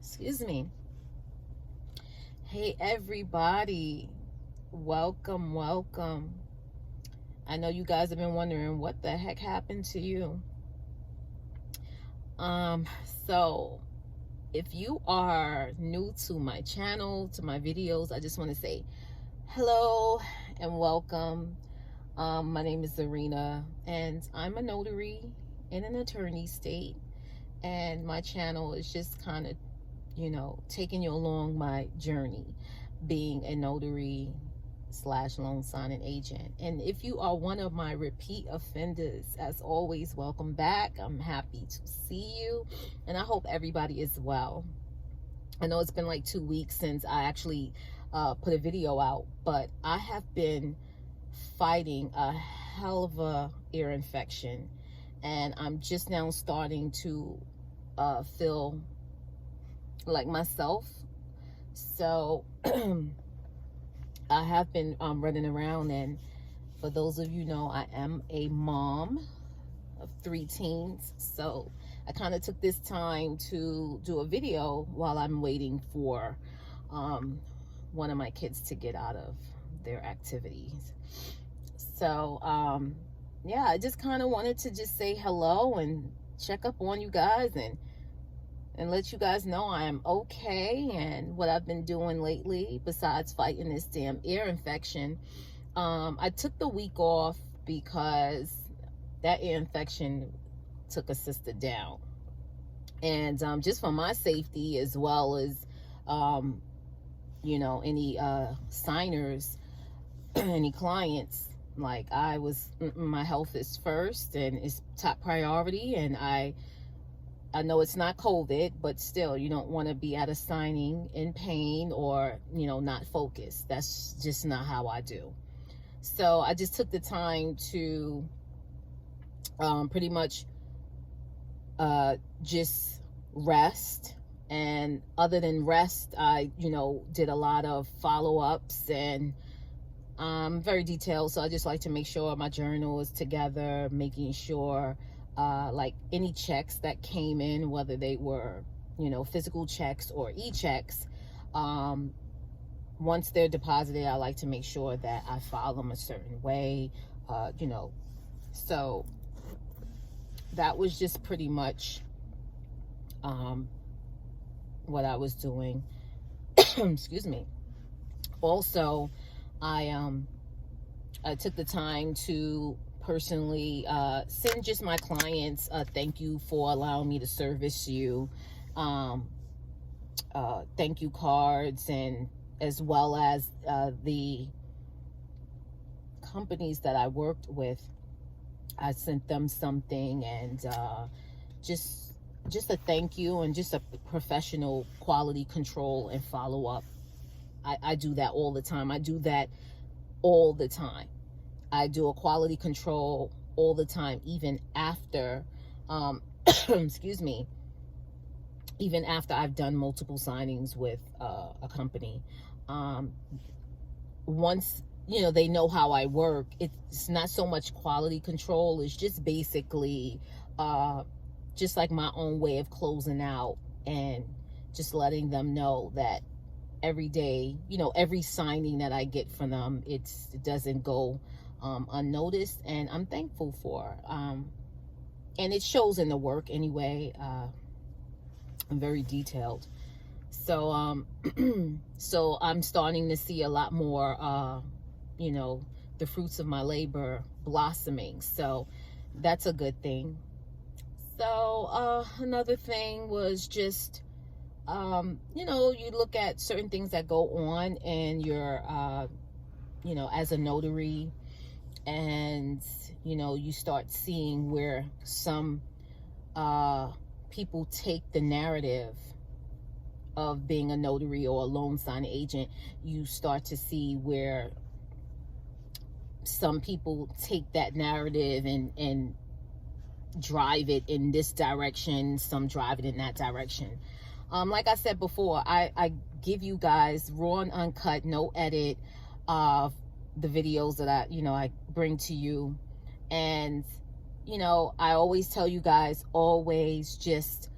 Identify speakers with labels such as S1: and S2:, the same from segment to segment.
S1: Excuse me. Hey, everybody. Welcome, welcome. I know you guys have been wondering what the heck happened to you. So if you are new to my channel, to my videos, I just want to say hello and welcome. My name is Zarina, and I'm a notary in an attorney state, and my channel is just kind of, taking you along my journey being a notary slash loan signing agent. And if you are one of my repeat offenders, as always, welcome back. I'm happy to see you, and I hope everybody is well. I know it's been like 2 weeks since I actually put a video out, but I have been fighting a hell of a ear infection, and I'm just now starting to feel like myself. So I have been running around, and for those of you know, I am a mom of 3 teens. So I kind of took this time to do a video while I'm waiting for one of my kids to get out of their activities. So yeah, I just kind of wanted to just say hello and check up on you guys and let you guys know I am okay, and what I've been doing lately besides fighting this damn ear infection. I took the week off because that ear infection took a sister down, and just for my safety, as well as any signers, any clients, like my health is first and it's top priority. And I know it's not COVID, but still, you don't want to be at a signing in pain or, not focused. That's just not how I do. So I just took the time to pretty much just rest. And other than rest, I, did a lot of follow-ups, and very detailed. So I just like to make sure my journal is together, making sure like any checks that came in, whether they were, physical checks or e-checks, once they're deposited, I like to make sure that I file them a certain way, so that was just pretty much what I was doing. Excuse me. Also, I took the time to personally send just my clients a thank you for allowing me to service you, thank you cards, and as well as the companies that I worked with, I sent them something, and just a thank you and just a professional quality control and follow-up. I do that all the time. I do that all the time. I do a quality control all the time, even after, excuse me, even after I've done multiple signings with a company. Once, they know how I work, it's not so much quality control. It's just basically just like my own way of closing out and just letting them know that every day, every signing that I get from them, it doesn't go unnoticed, and I'm thankful for. And it shows in the work anyway. I'm very detailed. So so I'm starting to see a lot more, the fruits of my labor blossoming. So that's a good thing. So another thing was just, you look at certain things that go on in your, as a notary, and, you start seeing where some people take the narrative of being a notary or a loan sign agent. You start to see where some people take that narrative and drive it in this direction, some drive it in that direction. Like I said before, I give you guys raw and uncut, no edit, the videos that I bring to you. And I always tell you guys, always just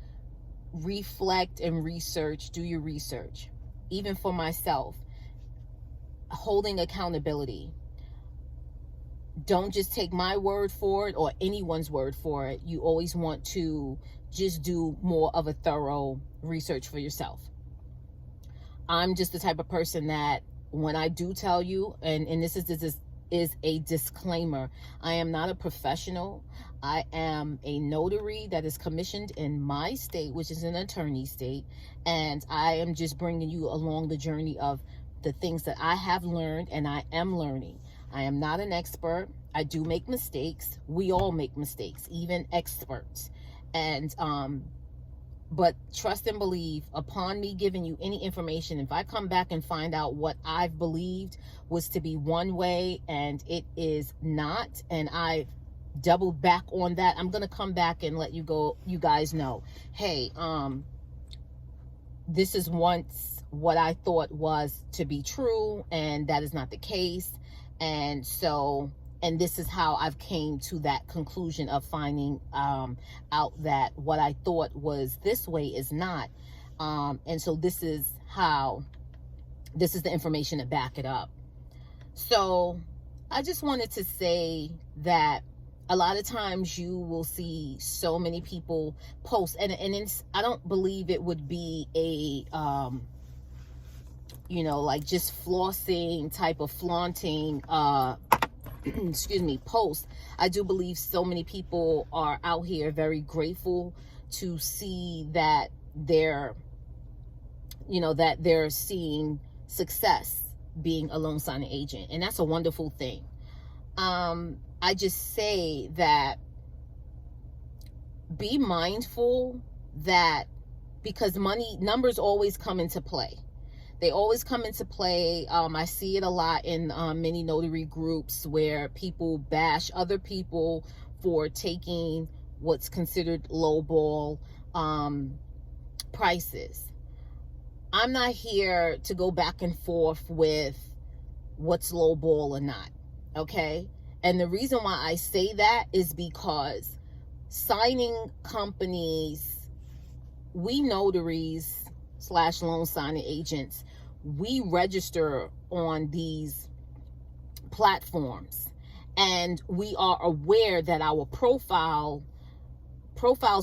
S1: reflect and research, do your research. Even for myself, holding accountability. Don't just take my word for it or anyone's word for it. You always want to just do more of a thorough research for yourself. I'm just the type of person that when I do tell you, and this is a disclaimer, I am not a professional. I am a notary that is commissioned in my state, which is an attorney state, and I am just bringing you along the journey of the things that I have learned and I am learning. I am not an expert. I do make mistakes. We all make mistakes, even experts. And but trust and believe, upon me giving you any information, if I come back and find out what I've believed was to be one way and it is not, and I double back on that, I'm going to come back and let you guys know, hey, this is once what I thought was to be true, and that is not the case. And so, and this is how I've came to that conclusion of finding out that what I thought was this way is not. And so this is the information to back it up. So I just wanted to say that a lot of times you will see so many people post, and I don't believe it would be a, like just flossing type of flaunting, excuse me, post. I do believe so many people are out here very grateful to see that they're seeing success being a loan signing agent, and that's a wonderful thing. I just say that be mindful that, because numbers always come into play. They always come into play. I see it a lot in many notary groups where people bash other people for taking what's considered lowball prices. I'm not here to go back and forth with what's lowball or not, okay? And the reason why I say that is because signing companies, we notaries / loan signing agents, we register on these platforms, and we are aware that our profiles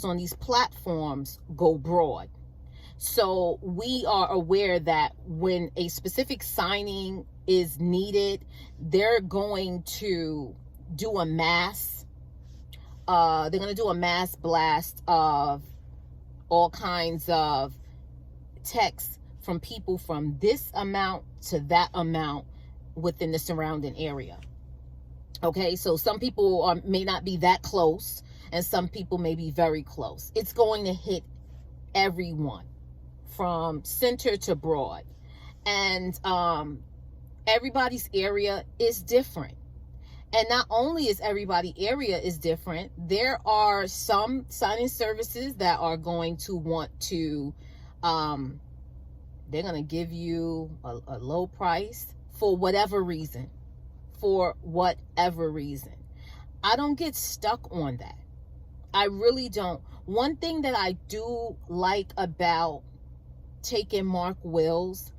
S1: on these platforms go broad. So we are aware that when a specific signing is needed, they're going to do a mass blast of all kinds of texts from people from this amount to that amount within the surrounding area. Okay, so some people may not be that close, and some people may be very close. It's going to hit everyone from center to broad, and everybody's area is different. And not only is everybody's area is different, there are some signing services that are going to want to they're going to give you a low price for whatever reason. I don't get stuck on that. I really don't. One thing that I do like about taking Mark Will's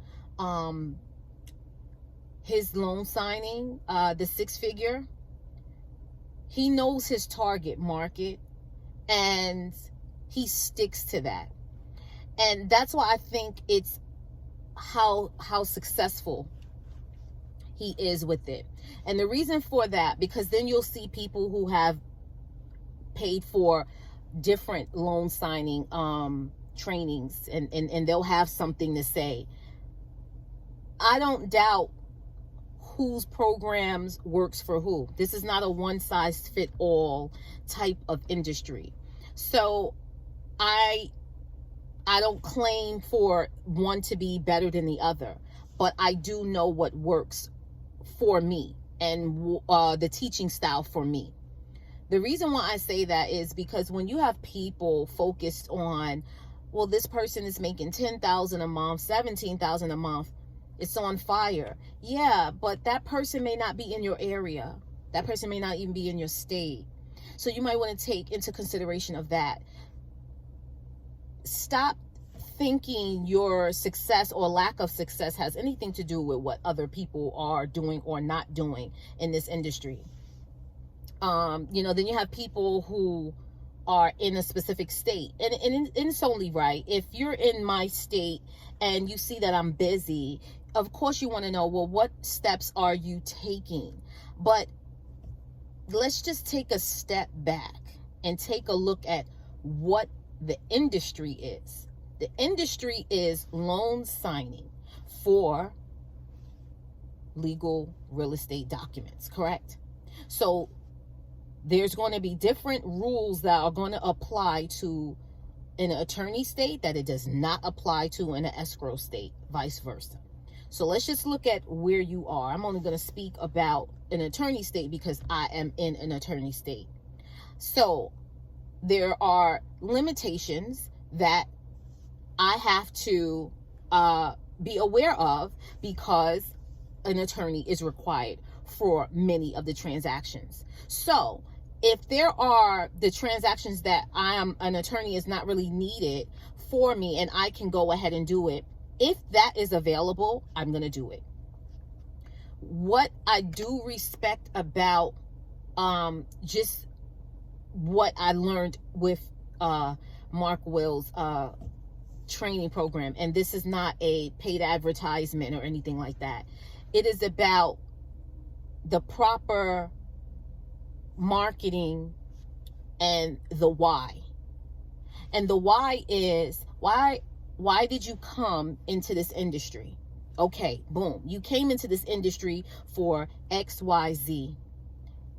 S1: his loan signing, the 6-figure, he knows his target market and he sticks to that. And that's why I think it's how successful he is with it. And the reason for that, because then you'll see people who have paid for different loan signing trainings, and they'll have something to say. I don't doubt whose programs works for who. This is not a one-size-fit-all type of industry. So I don't claim for one to be better than the other, but I do know what works for me and the teaching style for me. The reason why I say that is because when you have people focused on, well, this person is making $10,000 a month, $17,000 a month, it's on fire. Yeah, but that person may not be in your area. That person may not even be in your state. So you might want to take into consideration of that. stop thinking your success or lack of success has anything to do with what other people are doing or not doing in this industry. Then you have people who are in a specific state, and it's only right. If you're in my state and you see that I'm busy, of course you want to know, well, what steps are you taking? But let's just take a step back and take a look at what the industry is. The industry is loan signing for legal real estate documents, correct? So there's going to be different rules that are going to apply to an attorney state that it does not apply to in an escrow state, vice versa. So let's just look at where you are. I'm only going to speak about an attorney state because I am in an attorney state. So there are limitations that I have to be aware of because an attorney is required for many of the transactions. So if there are the transactions that an attorney is not really needed for me and I can go ahead and do it, if that is available, I'm going to do it. What I do respect about just what I learned with Mark Will's training program, and this is not a paid advertisement or anything like that. It is about the proper marketing and the why. And the why is, why did you come into this industry? Okay, boom. You came into this industry for XYZ.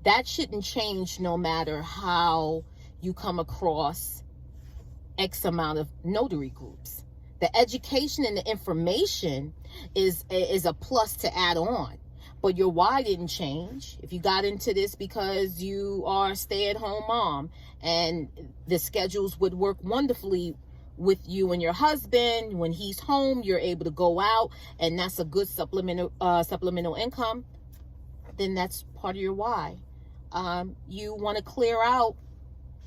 S1: That shouldn't change no matter how you come across X amount of notary groups. The education and the information is a plus to add on. But your why didn't change. If you got into this because you are a stay-at-home mom and the schedules would work wonderfully with you and your husband, when he's home, you're able to go out and that's a good supplemental income, then that's part of your why. You want to clear out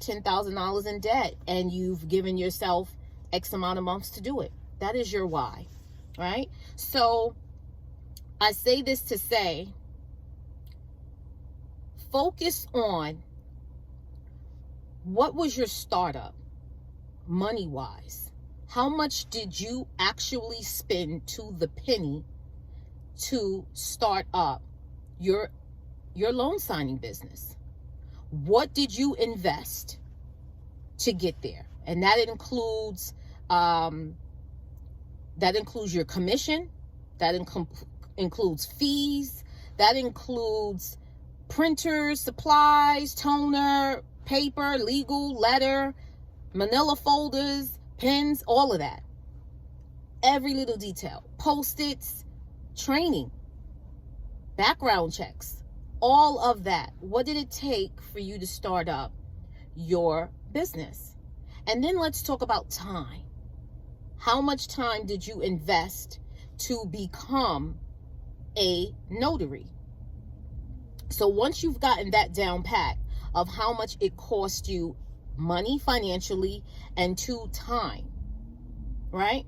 S1: $10,000 in debt and you've given yourself X amount of months to do it. That is your why, right? So I say this to say, focus on what was your startup money-wise. How much did you actually spend to the penny to start up your loan signing business? What did you invest to get there? And that includes your commission, that includes fees, that includes printers, supplies, toner, paper, legal, letter, manila folders, pens, all of that. Every little detail. Post-its, training, background checks, all of that. What did it take for you to start up your business? And then let's talk about time. How much time did you invest to become a notary? So once you've gotten that down pat of how much it cost you money financially and to time, right?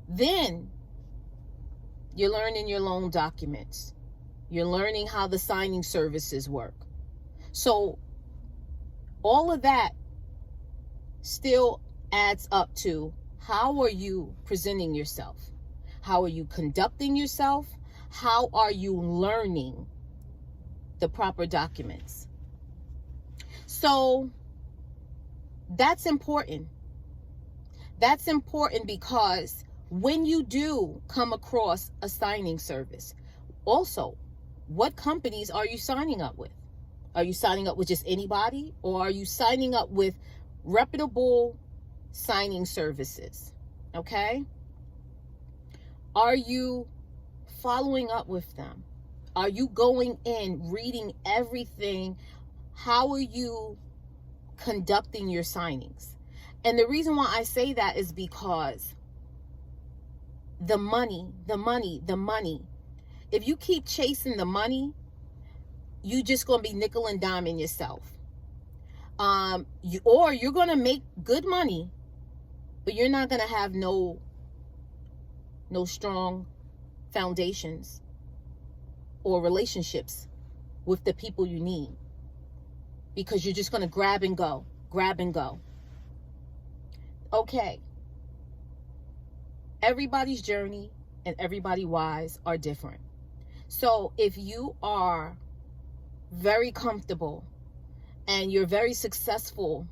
S1: Then you're learning your loan documents. You're learning how the signing services work. So all of that still adds up to, how are you presenting yourself? How are you conducting yourself? How are you learning the proper documents? So that's important. That's important because when you do come across a signing service, also, what companies are you signing up with? Are you signing up with just anybody, or are you signing up with reputable signing services? Okay? Are you following up with them? Are you going in, reading everything? How are you conducting your signings? And the reason why I say that is because the money. If you keep chasing the money, you just going to be nickel and diming yourself. Or you're going to make good money, but you're not going to have no strong foundations or relationships with the people you need, because you're just going to grab and go. Okay. Everybody's journey and everybody's whys are different. So if you are very comfortable and you're very successful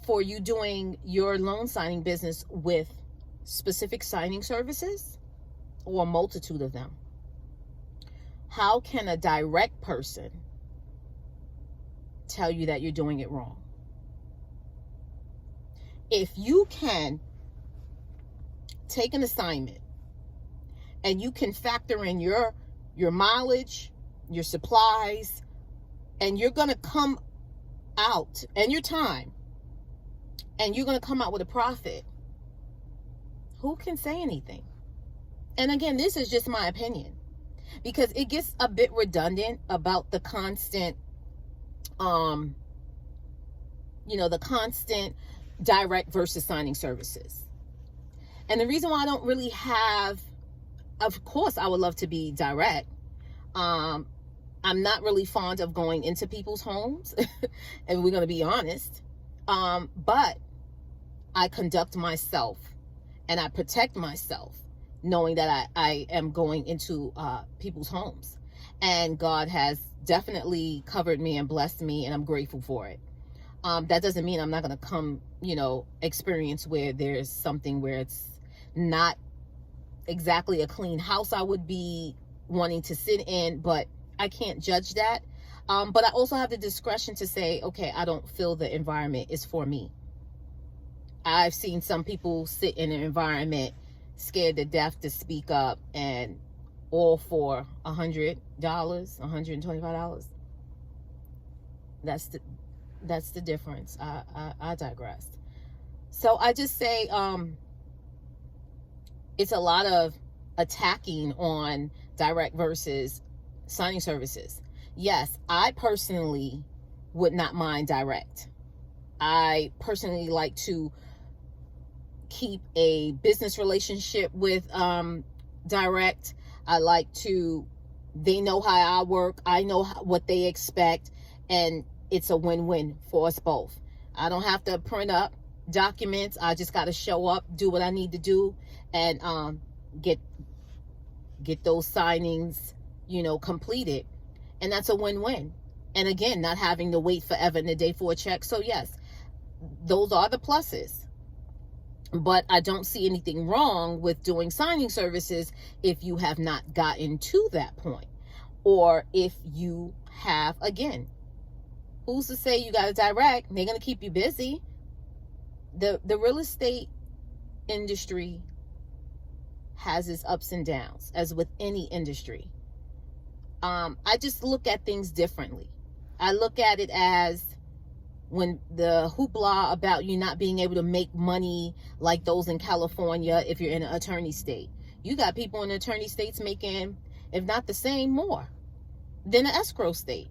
S1: for you doing your loan signing business with specific signing services or a multitude of them, how can a direct person tell you that you're doing it wrong? If you can take an assignment and you can factor in your mileage, your supplies, and you're going to come out, and your time, and you're going to come out with a profit, who can say anything? And again, this is just my opinion, because it gets a bit redundant about the constant, the constant direct versus signing services. And the reason why I don't really have, of course, I would love to be direct. I'm not really fond of going into people's homes, and we're going to be honest. But I conduct myself and I protect myself, knowing that I am going into people's homes. And God has definitely covered me and blessed me, and I'm grateful for it. That doesn't mean I'm not going to come, experience where there's something where it's not exactly a clean house I would be wanting to sit in, but I can't judge that. But I also have the discretion to say, okay, I don't feel the environment is for me. I've seen some people sit in an environment scared to death to speak up, and all for $100, $125. That's the difference. I digress. So I just say, it's a lot of attacking on direct versus signing services. Yes, I personally would not mind direct. I personally like to keep a business relationship with direct. I like to, they know how I work. I know what they expect, and it's a win-win for us both. I don't have to print up documents. I just got to show up, do what I need to do, and get those signings, completed. And that's a win-win. And again, not having to wait forever in a day for a check. So yes, those are the pluses. But I don't see anything wrong with doing signing services if you have not gotten to that point. Or if you have, again, who's to say you got a direct? They're going to keep you busy. The real estate industry has its ups and downs, as with any industry. I just look at things differently. I look at it as, when the hoopla about you not being able to make money like those in California, if you're in an attorney state, you got people in attorney states making, if not the same, more than an escrow state.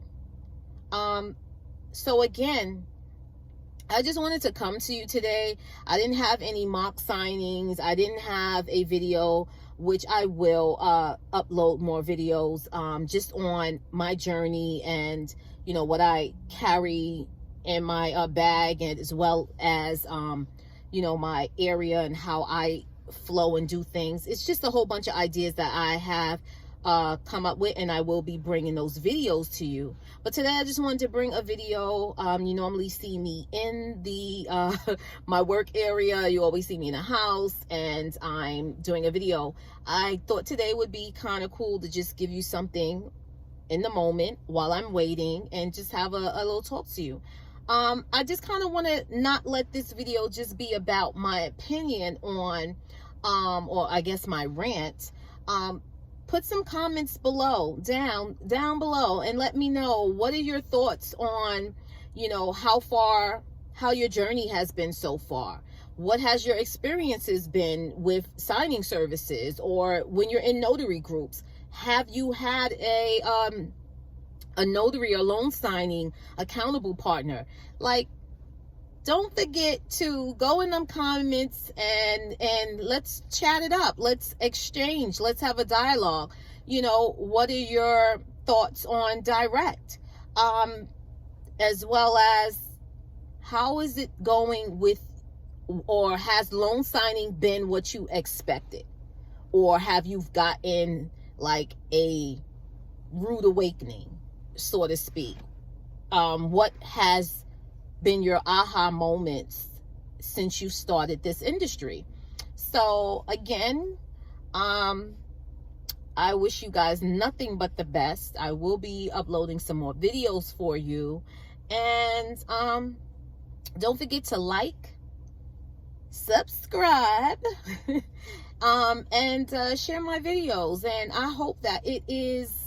S1: So again, I just wanted to come to you today. I didn't have any mock signings. I didn't have a video, which I will upload more videos just on my journey and, what I carry in my bag, and as well as, my area and how I flow and do things. It's just a whole bunch of ideas that I have come up with, and I will be bringing those videos to you. But today I just wanted to bring a video. You normally see me in the my work area. You always see me in the house, and I'm doing a video. I thought today would be kind of cool to just give you something in the moment while I'm waiting, and just have a little talk to you. I just kind of want to not let this video just be about my opinion on, or I guess my rant. Put some comments below, down below, and let me know, what are your thoughts on, how your journey has been so far. What has your experiences been with signing services, or when you're in notary groups? Have you had a notary or loan signing accountable partner? Like, don't forget to go in them comments and let's chat it up. Let's exchange. Let's have a dialogue. You know, what are your thoughts on direct? As well as, how is it going with, or has loan signing been what you expected? Or have you gotten like a rude awakening, so to speak? What has been your aha moments since you started this industry? So again, I wish you guys nothing but the best. I will be uploading some more videos for you. And don't forget to like, subscribe, and share my videos. And I hope that it is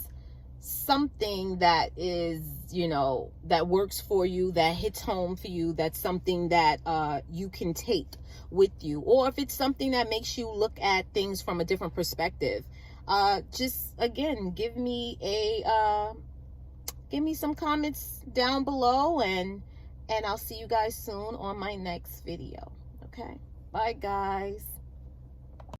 S1: something that is, you know, that works for you, that hits home for you, that's something that you can take with you. Or if it's something that makes you look at things from a different perspective, just again, give me some comments down below, and I'll see you guys soon on my next video. Okay, bye guys.